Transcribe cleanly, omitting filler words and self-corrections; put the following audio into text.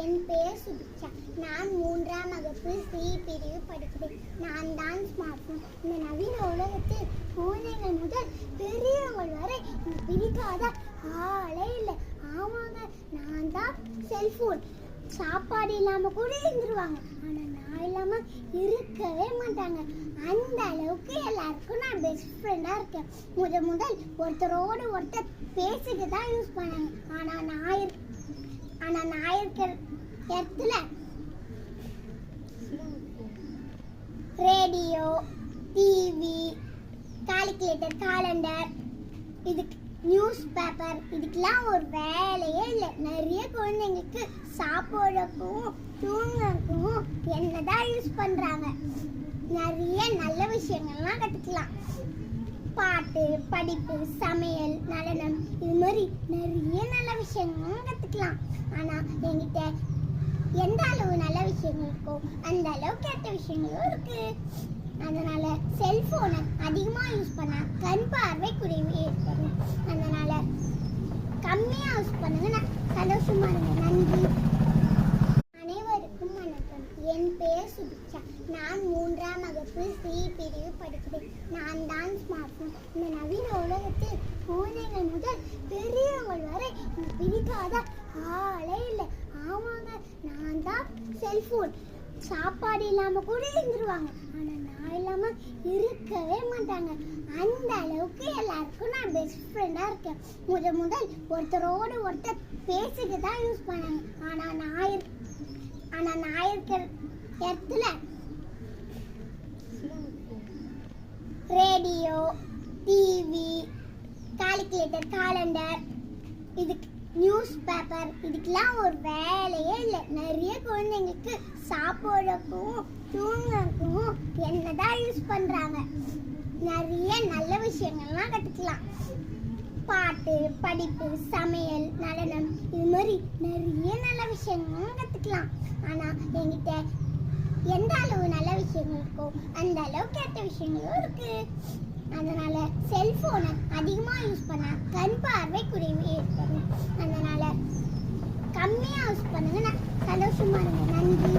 என் பெயர் சுபிக்ஷா. நான் 3ஆம் வகுப்பு சி பிரிவு படிக்கிறேன். நான் தான் ஸ்மார்ட் போன். இந்த நவீன உலகத்தில் குழந்தைகள் முதல் பெரியவங்கள் வரை பிடிக்காத ஆளே இல்லை. ஆமாங்க, நான் தான் செல்போன். சாப்பாடு இல்லாம கூட இருந்துருவாங்க, ஆனா நான் இல்லாம இருக்கவே மாட்டாங்க. அந்த அளவுக்கு எல்லாருக்கும் நான் பெஸ்ட் ஃப்ரெண்டா இருக்கேன். முதல் ஒருத்தரோடு ஒருத்தர் பேசிக்க தான் யூஸ் பண்ணாங்க. ஆனா நான் இருக்கிற இடத்துல ரேடியோ, டிவி, கால்குலேட்டர், காலண்டர், இதுக்கு நியூஸ் பேப்பர், இதுக்கெல்லாம் ஒரு வேலையே இல்லை. நிறைய குழந்தைங்களுக்கு சாப்பிடக்கும் தூங்கக்கும் என்னதான் யூஸ் பண்றாங்க. நிறைய நல்ல விஷயங்கள்லாம் கத்துக்கலாம். பாட்டு, படிப்பு, சமையல், நடனம், இது மாதிரி நிறைய நல்ல விஷயங்களும் கத்துக்கலாம். ஆனா என்கிட்ட எந்த அளவு நல்ல விஷயங்கள் இருக்கோ அந்த அளவு கெட்ட விஷயங்களும் இருக்கு. அதனால செல்போனை அதிகமா யூஸ் பண்ணா கண் பார்வை குறைவு ஏற்படும். அதனால கம்மியா யூஸ் பண்ணுங்க. நான் சந்தோஷமா இருங்க. நன்றி. அனைவருக்கும் வணக்கம். என் பெயர் சுபிக்ஷா. நான் 3ஆம் வகுப்பு சி பிரிவு படிக்கிறேன். நான் தான் ஸ்மார்ட் போன். இந்த நவீன உலகத்தில் குழந்தைகள் முதல் பெரியவங்கள் வரை பிடிக்காத ஆளே இல்லை. ஆமாங்க, நான் தான் செல்போன். சாப்பாடு இல்லாம கூட இருந்துருவாங்க, ஆனா நான் இல்லாம இருக்கவே மாட்டாங்க. அந்த அளவுக்கு எல்லாருக்கும் நான் பெஸ்ட் ஃப்ரெண்டா இருக்கேன். முதல் ஒருத்தரோடு ஒருத்தர் பேசிக்க தான் யூஸ் பண்ணாங்க. ஆனா நான் இருக்கிற இடத்துல ரேடியோ, டிவி, கால்குலேட்டர், காலண்டர், இதுக்கு நியூஸ் பேப்பர், இதுக்கெல்லாம் ஒரு வேலையே இல்லை. நிறைய குழந்தைங்களுக்கு சாப்பிடக்கும் தூங்கக்கும் என்னதான் யூஸ் பண்றாங்க. நிறைய நல்ல விஷயங்கள்லாம் கத்துக்கலாம். பாட்டு, படிப்பு, சமையல், நடனம், இது மாதிரி நிறைய நல்ல விஷயங்களும் கத்துக்கலாம். ஆனா என்கிட்ட எந்த அளவு நல்ல விஷயங்கள் இருக்கோ அந்த அளவு கெட்ட விஷயங்களும் இருக்கு. அதனால செல்போனை அதிகமா யூஸ் பண்ணா கண் பார்வை குறைவு ஏற்படும். அதனால கம்மியா யூஸ் பண்ணுங்க. நான் சந்தோஷமா இருங்க. நன்றி.